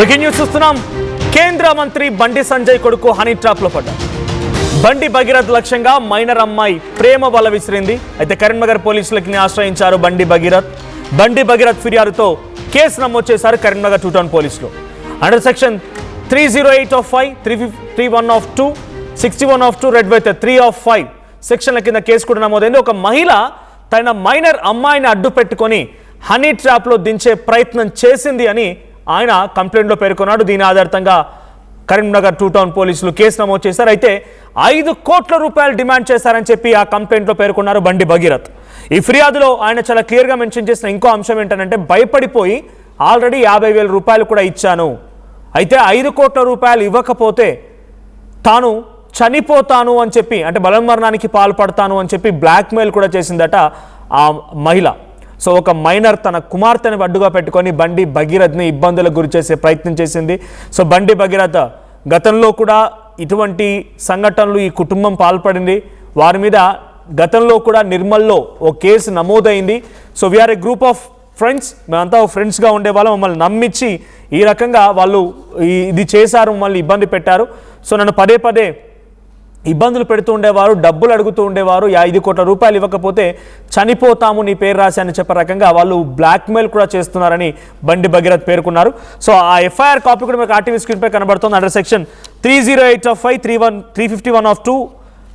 Breaking news చూస్తున్నాం. కేంద్ర మంత్రి బండి సంజయ్ కొడుకు హనీ ట్రాప్ లో పడ్డారు. బండి భగీరథ్ లక్ష్యంగా మైనర్ అమ్మాయి ప్రేమ వల విసిరింది. అయితే కరీంనగర్ పోలీసులకి ఆశ్రయించారు బండి భగీరథ్ ఫిర్యాదుతో కేసు నమోదు చేశారు కరీంనగర్ 2 టౌన్ పోలీసులు. Under section 308 of 5, 351 of 2, 61 of 2, red with 3 of 5 సెక్షన్ల కింద కేసు కూడా నమోదైంది. ఒక మహిళ తన మైనర్ అమ్మాయిని అడ్డు పెట్టుకొని హనీ ట్రాప్ లో దించే ప్రయత్నం చేసింది అని ఆయన కంప్లైంట్లో పేర్కొన్నాడు. దీని ఆధారంగా కరీంనగర్ 2 టౌన్ పోలీసులు కేసు నమోదు చేశారు. అయితే 5 కోట్ల రూపాయలు డిమాండ్ చేశారని చెప్పి ఆ కంప్లైంట్లో పేర్కొన్నారు బండి భగీరథ్. ఈ ఫిర్యాదులో ఆయన చాలా క్లియర్గా మెన్షన్ చేసిన ఇంకో అంశం ఏంటంటే, భయపడిపోయి ఆల్రెడీ 50,000 రూపాయలు కూడా ఇచ్చాను, అయితే 5 కోట్ల రూపాయలు ఇవ్వకపోతే తాను చనిపోతాను అని చెప్పి, అంటే బలమరణానికి పాల్పడతాను అని చెప్పి బ్లాక్మెయిల్ కూడా చేసిందట ఆ మహిళ. సో ఒక మైనర్ తన కుమార్తెను అడ్డుగా పెట్టుకొని బండి భగీరథ్ని ఇబ్బందులకు గురి చేసే ప్రయత్నం చేసింది. సో బండి భగీరథ్ గతంలో కూడా ఇటువంటి సంఘటనలు ఈ కుటుంబం పాల్పడింది. వారి మీద గతంలో కూడా నిర్మల్లో ఓ కేసు నమోదైంది. So we're a group of friends, మేమంతా ఫ్రెండ్స్గా ఉండేవాళ్ళం, మమ్మల్ని నమ్మించి ఈ రకంగా వాళ్ళు ఇది చేశారు, మమ్మల్ని ఇబ్బంది పెట్టారు. సో నన్ను పదే పదే ఇబ్బందులు పెడుతూ ఉండేవారు, డబ్బులు అడుగుతూ ఉండేవారు, 5 కోట్ల రూపాయలు ఇవ్వకపోతే చనిపోతాము నీ పేరు రాసి అని చెప్పే రకంగా వాళ్ళు బ్లాక్మెయిల్ కూడా చేస్తున్నారని బండి భగీరథ్ పేర్కొన్నారు. సో ఆ ఎఫ్ఐఆర్ కాపీ కూడా మీకు ఆర్టీవీ స్క్రీన్పై కనబడుతుంది. Under section 308 of 5, 351 of 2,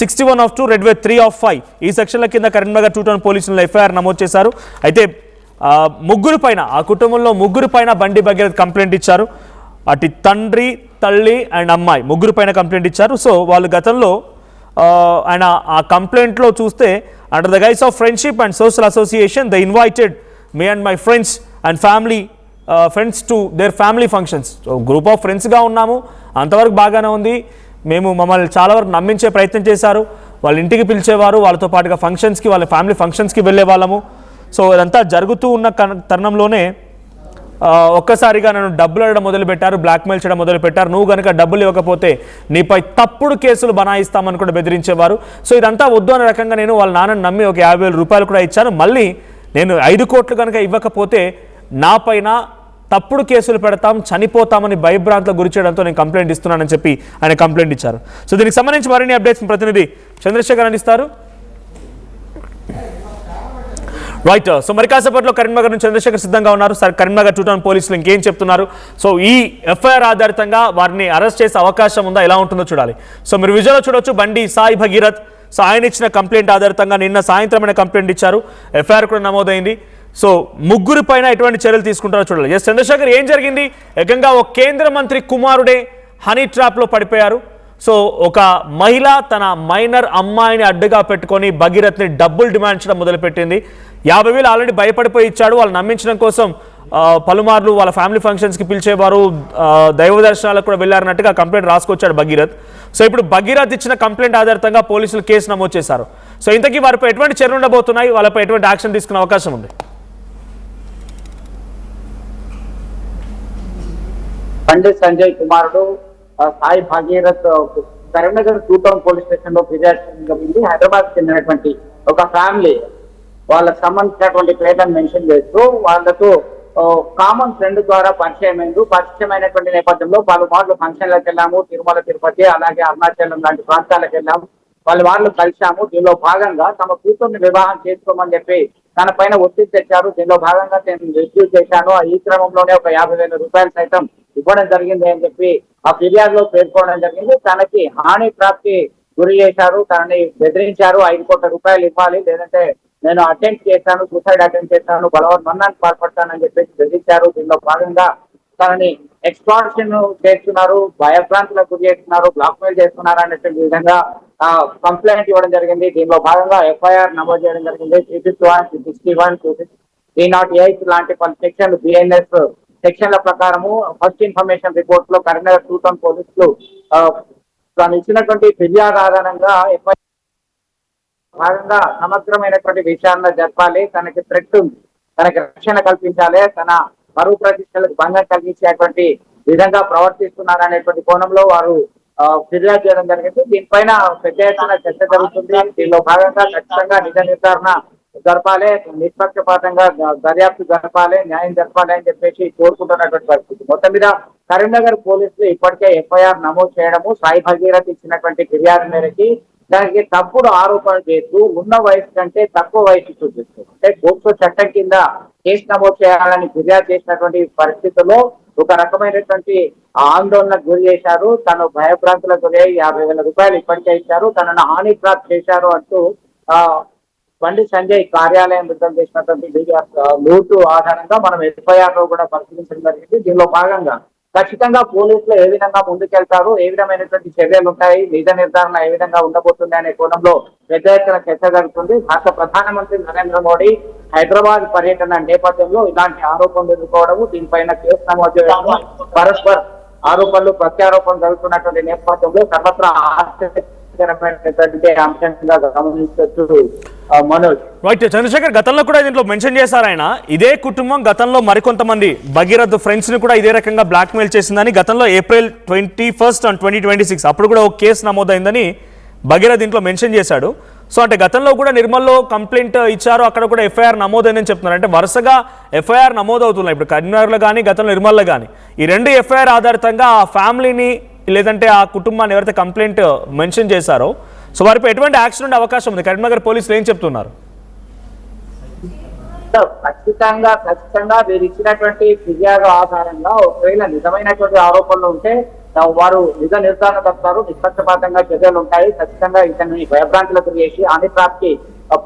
61 of 2, red with 3 of 5 ఈ సెక్షన్ల కింద కరీంనగర్ 2 టౌన్ పోలీసులు ఎఫ్ఐఆర్ నమోదు చేశారు. అయితే ముగ్గురు పైన, ఆ కుటుంబంలో ముగ్గురు పైన బండి భగీరథ్ కంప్లైంట్ ఇచ్చారు. అటు తండ్రి, తల్లి అండ్ అమ్మాయి ముగ్గురు పైన కంప్లైంట్ ఇచ్చారు. సో వాళ్ళు గతంలో ఆయన ఆ కంప్లైంట్లో చూస్తే, under the guise of friendship and social association they invited me and my friends and family friends to their family functions. So group of ఫ్రెండ్స్గా ఉన్నాము, అంతవరకు బాగానే ఉంది. మమ్మల్ని చాలా వరకు నమ్మించే ప్రయత్నం చేశారు. వాళ్ళ ఇంటికి పిలిచేవారు, వాళ్ళతో పాటుగా ఫంక్షన్స్కి, వాళ్ళ ఫ్యామిలీ ఫంక్షన్స్కి వెళ్ళే వాళ్ళము. సో ఇదంతా జరుగుతూ ఉన్న తరుణంలోనే ఒక్కసారిగా నన్ను డబ్బులు అడగడం మొదలుపెట్టారు, బ్లాక్మెయిల్ చేయడం మొదలుపెట్టారు. నువ్వు కనుక డబ్బులు ఇవ్వకపోతే నీపై తప్పుడు కేసులు బనాయిస్తామని కూడా బెదిరించేవారు. సో ఇదంతా వద్దు అనే రకంగా నేను వాళ్ళ నాన్నని నమ్మి ఒక 50,000 రూపాయలు కూడా ఇచ్చాను. మళ్ళీ నేను 5 కోట్లు కనుక ఇవ్వకపోతే నా పైన తప్పుడు కేసులు పెడతాం, చనిపోతామని భయభ్రాంతులకు గురి చేయడంతో నేను కంప్లైంట్ ఇస్తున్నానని చెప్పి ఆయన కంప్లైంట్ ఇచ్చారు. సో దీనికి సంబంధించి మరిన్ని అప్డేట్స్ ప్రతినిధి చంద్రశేఖర్ అందిస్తారు. రైట్. సో మరి కాసేపట్లో కరీంనగర్ నుంచి చంద్రశేఖర్ సిద్ధంగా ఉన్నారు. సార్, కరీంనగర్ 2 టౌన్ పోలీసులు ఇంకేం చెప్తున్నారు? సో ఈ ఎఫ్ఐఆర్ ఆధారితంగా వారిని అరెస్ట్ చేసే అవకాశం ఉందా, ఎలా ఉంటుందో చూడాలి. సో మీరు విజువల్లో చూడొచ్చు బండి సాయి భగీరథ్. సో ఆయన ఇచ్చిన కంప్లైంట్ ఆధారితంగా నిన్న సాయంత్రం ఆయన కంప్లైంట్ ఇచ్చారు, ఎఫ్ఐఆర్ కూడా నమోదైంది. సో ముగ్గురు పైన ఎటువంటి చర్యలు తీసుకుంటారో చూడాలి. ఎస్ చంద్రశేఖర్, ఏం జరిగింది? ఏకంగా ఒక కేంద్ర మంత్రి కుమారుడే హనీ ట్రాప్లో పడిపోయారు. సో ఒక మహిళ తన మైనర్ అమ్మాయిని అడ్డుగా పెట్టుకొని భగీరథ్ని డబ్బులు డిమాండ్ చేయడం మొదలుపెట్టింది. 50,000 ఆల్రెడీ భయపడిపోయి ఇచ్చాడు. వాళ్ళు నమ్మించడం కోసం పలుమార్లు వాళ్ళ ఫ్యామిలీ ఫంక్షన్స్కి పిలిచేవారు, దైవ దర్శనాలకు కూడా వెళ్ళారన్నట్టుగా కంప్లైంట్ రాసుకొచ్చాడు భగీరథ్. సో ఇప్పుడు భగీరథ్ ఇచ్చిన కంప్లైంట్ ఆధారంగా పోలీసులు కేసు నమోదు చేశారు. సో ఇంతకీ వారిపై ఎటువంటి చర్యలు ఉండబోతున్నాయి, వాళ్ళపై ఎటువంటి యాక్షన్ తీసుకునే అవకాశం ఉంది? బండి సంజయ్ కుమారుడు Sai Bhagirath Karimnagar 2 town police station లో ఫిర్యాదు హైదరాబాద్ చెందినటువంటి ఒక ఫ్యామిలీ వాళ్ళకు సంబంధించినటువంటి పేర్లను మెన్షన్ చేస్తూ వాళ్ళకు కామన్ ఫ్రెండ్ ద్వారా పరిచయమైనటువంటి నేపథ్యంలో పలుమార్లు ఫంక్షన్లకు వెళ్ళాము, తిరుమల తిరుపతి అలాగే అరుణాచలం లాంటి ప్రాంతాలకు వెళ్ళాము, వాళ్ళు కలిశాము. దీనిలో భాగంగా తమ కూతుర్ని వివాహం చేసుకోమని చెప్పి తన పైన ఒత్తిడి తెచ్చారు. దీనిలో భాగంగా నేను రిసీవ్ చేశాను. ఈ క్రమంలోనే ఒక 50,000 రూపాయలు సైతం ఇవ్వడం జరిగింది అని చెప్పి ఆ ఫిర్యాదులో పేర్కోవడం జరిగింది. తనకి హాని ప్రాప్తి గురి చేశారు, తనని బెదిరించారు. 5 కోట్ల రూపాయలు ఇవ్వాలి, లేదంటే నేను అటెంప్ట్ చేశాను, సూసైడ్ అటెంప్ట్ చేశాను, బలవన్మరణానికి పాల్పడతానని చెప్పేసి బెదిరించారు. దీనిలో భాగంగా తనని ఎక్స్టార్షన్ చేస్తున్నారు, భయభ్రాంతులకు గురి చేస్తున్నారు, బ్లాక్మెయిల్ చేస్తున్నారు అనేటువంటి విధంగా కంప్లైంట్ ఇవ్వడం జరిగింది. దీనిలో భాగంగా ఎఫ్ఐఆర్ నమోదు చేయడం జరిగింది. 351, 261, 308 లాంటి పలు సెక్షన్లు, బిఎన్ఎస్ సెక్షన్ల ప్రకారము ఫస్ట్ ఇన్ఫర్మేషన్ రిపోర్ట్ లో కరీంనగర్ 2 టౌన్ పోలీసులు తాను ఇచ్చినటువంటి ఫిర్యాదు ఆధారంగా ఎఫ్ఐఆర్ భాగంగా సమగ్రమైనటువంటి విచారణ జరపాలి, తనకి థ్రెట్ ఉంది, తనకి రక్షణ కల్పించాలి, తన పరువు ప్రతిష్టలకు భంగం కలిగించేటువంటి విధంగా ప్రవర్తిస్తున్నారనేటువంటి కోణంలో వారు ఫిర్యాదు చేయడం జరిగింది. దీనిపైన పెద్ద ఎత్తున చర్చ జరుగుతుంది. దీనిలో భాగంగా ఖచ్చితంగా నిజ నిర్ధారణ జరపాలి, నిష్పక్షపాతంగా దర్యాప్తు జరపాలి, న్యాయం జరపాలి అని చెప్పేసి కోరుకుంటున్నటువంటి పరిస్థితి. మొత్తం మీద కరీంనగర్ పోలీసులు ఇప్పటికే ఎఫ్ఐఆర్ నమోదు చేయడము, సాయి భగీరథ్ ఇచ్చినటువంటి ఫిర్యాదు మేరకి దానికి తప్పుడు ఆరోపణలు చేస్తూ ఉన్న వయసు కంటే తక్కువ వయసు చూపిస్తూ అంటే పోక్సో చట్టం కింద కేసు నమోదు చేయాలని ఫిర్యాదు చేసినటువంటి పరిస్థితుల్లో ఒక రకమైనటువంటి ఆందోళనకు గురి చేశారు. తను భయభ్రాంతులకు గురై 50,000 రూపాయలు ఇప్పటికే ఇచ్చారు, తనను హాని ప్రాప్తి చేశారు అంటూ బండి సంజయ్ కార్యాలయం విడుదల చేసినటువంటి లూటు ఆధారంగా మనం ఎఫ్ఐఆర్ లో కూడా పరిశీలించడం జరిగింది. దీనిలో భాగంగా ఖచ్చితంగా పోలీసులు ఏ విధంగా ముందుకెళ్తారు, ఏ విధమైనటువంటి చర్యలు ఉంటాయి, నిజ నిర్ధారణ ఏ విధంగా ఉండబోతుంది అనే కోణంలో పెద్ద ఎత్తున చర్చ జరుగుతుంది. భారత ప్రధానమంత్రి నరేంద్ర మోడీ హైదరాబాద్ పర్యటన నేపథ్యంలో ఇలాంటి ఆరోపణలు ఎదుర్కోవడము, దీనిపైన కేసు నమోదు చేయడము, పరస్పర ఆరోపణలు ప్రత్యారోపణలు జరుగుతున్నటువంటి నేపథ్యంలో సర్వత్రా అంశంగా గమనించవచ్చు. మనోజ్ రైట్, చంద్రశేఖర్ గతంలో కూడా దీంట్లో మెన్షన్ చేశారు ఆయన, ఇదే కుటుంబం గతంలో మరికొంతమంది భగీరథ్ ఫ్రెండ్స్ ని కూడా ఇదే రకంగా బ్లాక్మెయిల్ చేసిందని గతంలో April 21 and 2026 అప్పుడు కూడా ఒక కేసు నమోదైందని భగీరథ్ దీంట్లో మెన్షన్ చేశాడు. సో అంటే గతంలో కూడా నిర్మల్లో కంప్లైంట్ ఇచ్చారు, అక్కడ కూడా ఎఫ్ఐఆర్ నమోదైందని చెప్తున్నారు. అంటే వరుసగా ఎఫ్ఐఆర్ నమోదవుతున్నాయి ఇప్పుడు కరీంనగర్లో కానీ గతంలో నిర్మల్లో కానీ. ఈ రెండు ఎఫ్ఐఆర్ ఆధారితంగా ఆ ఫ్యామిలీని లేదంటే ఆ కుటుంబాన్ని ఎవరైతే కంప్లైంట్ మెన్షన్ చేశారో సో వారిపై ఎటువంటి యాక్షన్ ఉండే అవకాశం ఉంది? కరీంనగర్ పోలీసులు ఏం చెప్తున్నారు? ఖచ్చితంగా వీరు ఇచ్చినటువంటి ఫిర్యాదు ఆధారంగా ఒకవేళ నిజమైనటువంటి ఆరోపణలు ఉంటే వారు నిజ నిర్ధారణ తప్పుతారు, నిష్పక్షపాతంగా చర్యలు ఉంటాయి. ఖచ్చితంగా ఇతన్ని భయభ్రాంతులకు చేసి హానిప్రాప్తికి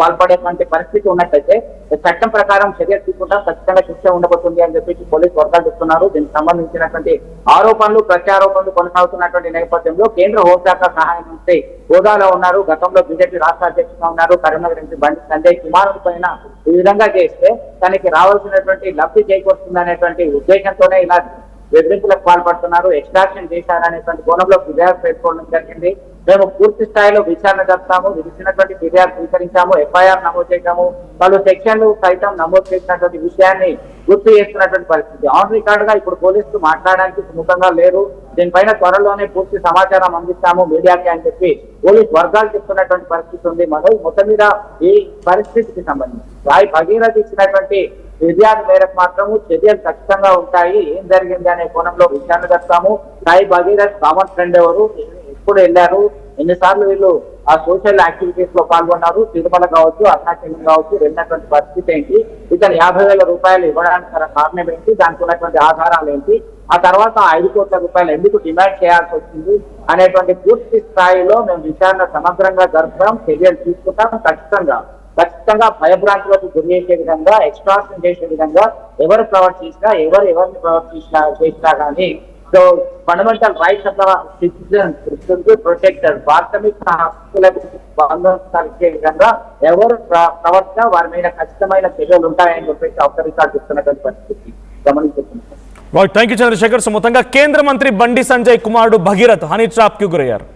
పాల్పడేటువంటి పరిస్థితి ఉన్నట్లయితే చట్టం ప్రకారం చర్య తీసుకుంటాం, ఖచ్చితంగా శిక్ష ఉండబోతుంది అని చెప్పేసి పోలీసు వర్గాలు చెప్తున్నారు. దీనికి సంబంధించినటువంటి ఆరోపణలు ప్రత్యారోపణలు కొనసాగుతున్నటువంటి నేపథ్యంలో కేంద్ర హోంశాఖ సహాయ మంత్రి హోదాలో ఉన్నారు, గతంలో బీజేపీ రాష్ట్ర అధ్యక్షుడుగా ఉన్నారు. కరీంనగర్ ఎంపీ బండి సంజయ్ కుమార్ పైన ఈ విధంగా చేస్తే తనకి రావాల్సినటువంటి లబ్ధి చేకూరుతుంది అనేటువంటి ఉద్దేశంతోనే ఇలా బెదిరింపులకు పాల్పడుతున్నారు, ఎక్స్ట్రాక్షన్ చేశారనేటువంటి కోణంలో ఫిర్యాదు పేర్కొనడం జరిగింది. మేము పూర్తి స్థాయిలో విచారణ జరుపుతాము, ఇచ్చినటువంటి ఫిర్యాదు స్వీకరించాము, ఎఫ్ఐఆర్ నమోదు చేశాము, పలు సెక్షన్లు సైతం నమోదు చేసినటువంటి విషయాన్ని గుర్తు చేస్తున్నటువంటి పరిస్థితి. ఆన్ రికార్డ్ గా ఇప్పుడు పోలీసులు మాట్లాడడానికి సుముఖంగా లేరు, దీనిపైన త్వరలోనే పూర్తి సమాచారం అందిస్తాము మీడియాకి అని చెప్పి పోలీసు వర్గాలు చెప్తున్నటువంటి పరిస్థితి ఉంది. మొత్తం మీద ఈ పరిస్థితికి సంబంధించి సాయి భగీరథ్ ఇచ్చినటువంటి ఫిర్యాదు మేరకు మాత్రము చర్యలు ఖచ్చితంగా ఉంటాయి. ఏం జరిగింది అనే కోణంలో విచారణ జరుపుతాము. సాయి భగీరథ్ కామన్ ఫ్రెండ్ ఎవరు, ఎప్పుడు వెళ్ళారు, ఎన్నిసార్లు వీళ్ళు ఆ సోషల్ యాక్టివిటీస్ లో పాల్గొన్నారు, తిరుమల కావచ్చు, అరుణాచలం కావచ్చు, వెళ్ళినటువంటి పరిస్థితి ఏంటి, ఇతను 50,000 రూపాయలు ఇవ్వడానికి కారణం ఏంటి, దానికి ఉన్నటువంటి ఆధారాలు ఏంటి, ఆ తర్వాత 5 కోట్ల రూపాయలు ఎందుకు డిమాండ్ చేయాల్సి వచ్చింది అనేటువంటి పూర్తి స్థాయిలో మేము విచారణ సమగ్రంగా జరుపుతాం, చర్యలు తీసుకుంటాం. ఖచ్చితంగా భయభ్రాంతులకు గురి చేసే విధంగా, ఎక్స్ట్రాక్షన్ చేసే విధంగా ఎవరు ప్రవర్తించినా, ఎవరిని చేసినా కానీ so fundamental rights of the citizens protector, ప్రాథమిక హక్కులకు భంగం కలిగే విధంగా ఎవరు ప్రవర్తన వారి మీద ఖచ్చితమైన చర్యలు ఉంటాయని చెప్పేసి అవసరికాలు చెప్తున్నటువంటి పరిస్థితి గమనించుకుంటున్నాం. Thank you Chandrashekar. సో మొత్తంగా కేంద్ర మంత్రి బండి సంజయ్ కుమారుడు భగీరథ్ హనీ ట్రాప్ కి గురయ్యారు.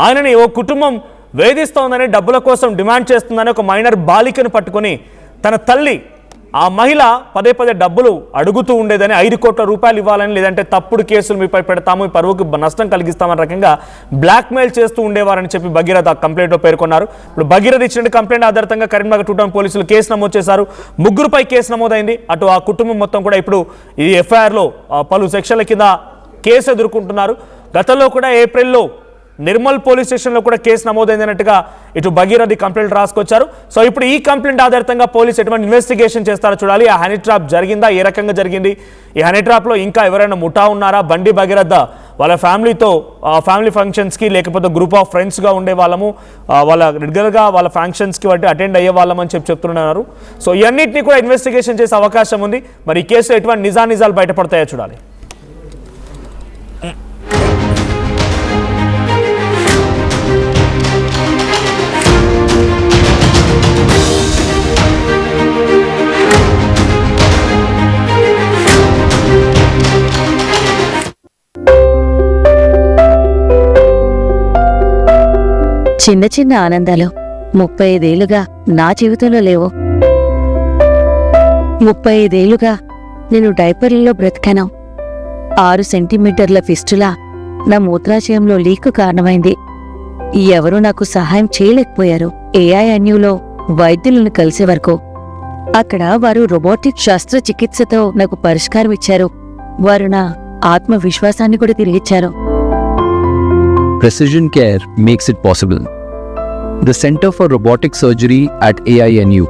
ఆయనని ఓ కుటుంబం వేధిస్తోందని, డబ్బుల కోసం డిమాండ్ చేస్తుందని ఒక మైనర్ బాలికను పట్టుకొని తన తల్లి ఆ మహిళ పదే డబ్బులు అడుగుతూ ఉండేదని, 5 కోట్ల రూపాయలు ఇవ్వాలని, లేదంటే తప్పుడు కేసులు మీపై పెడతాము, మీ పరువుకు నష్టం కలిగిస్తామని రకంగా బ్లాక్మెయిల్ చేస్తూ ఉండేవారని చెప్పి భగీరథ్ ఆ కంప్లైంట్లో పేర్కొన్నారు. ఇప్పుడు భగీరథ్ ఇచ్చిన కంప్లైంట్ ఆధారంగా కరీంనగర్ 2 టౌన్ పోలీసులు కేసు నమోదు చేశారు. 3పై కేసు నమోదైంది. అటు ఆ కుటుంబం మొత్తం కూడా ఇప్పుడు ఈ ఎఫ్ఐఆర్లో పలు సెక్షన్ల కింద కేసు ఎదుర్కొంటున్నారు. గతంలో కూడా ఏప్రిల్లో నిర్మల్ పోలీస్ స్టేషన్లో కూడా కేసు నమోదైందన్నట్టుగా ఇటు భగీరథ్ కంప్లైంట్ రాసుకొచ్చారు. సో ఇప్పుడు ఈ కంప్లైంట్ ఆధారంగా పోలీసు ఎటువంటి ఇన్వెస్టిగేషన్ చేస్తారో చూడాలి. ఆ హనీ ట్రాప్ జరిగిందా, ఏ రకంగా జరిగింది, ఈ హనీ ట్రాప్లో ఇంకా ఎవరైనా ముఠా ఉన్నారా, బండి భగీరథ్ వాళ్ళ ఫ్యామిలీతో ఫ్యామిలీ ఫంక్షన్స్కి లేకపోతే గ్రూప్ ఆఫ్ ఫ్రెండ్స్గా ఉండే వాళ్ళము, వాళ్ళ రెగ్యులర్గా వాళ్ళ ఫంక్షన్స్కి బట్టి అటెండ్ అయ్యే వాళ్ళమని చెప్తున్నారు. సో ఇవన్నింటినీ కూడా ఇన్వెస్టిగేషన్ చేసే అవకాశం ఉంది. మరి ఈ కేసులో ఎటువంటి నిజాలు బయటపడతాయో చూడాలి. చిన్న చిన్న ఆనందాలు 35 ఏళ్లుగా నా జీవితంలో లేవు. 35 ఏళ్లుగా నేను డైపర్లలో బ్రతికాను. 6 సెంటీమీటర్ల ఫిస్టులా నా మూత్రాశయంలో లీకు కారణమైంది. ఎవరూ నాకు సహాయం చేయలేకపోయారు. ఏఐఎన్యూలో వైద్యులను కలిసే వరకు. అక్కడ వారు రోబోటిక్ శస్త్రచికిత్సతో నాకు పరిష్కారం ఇచ్చారు. వారు నా ఆత్మవిశ్వాసాన్ని కూడా తిరిగిచ్చారు. Precision care makes it possible. The Center for Robotic Surgery at AINU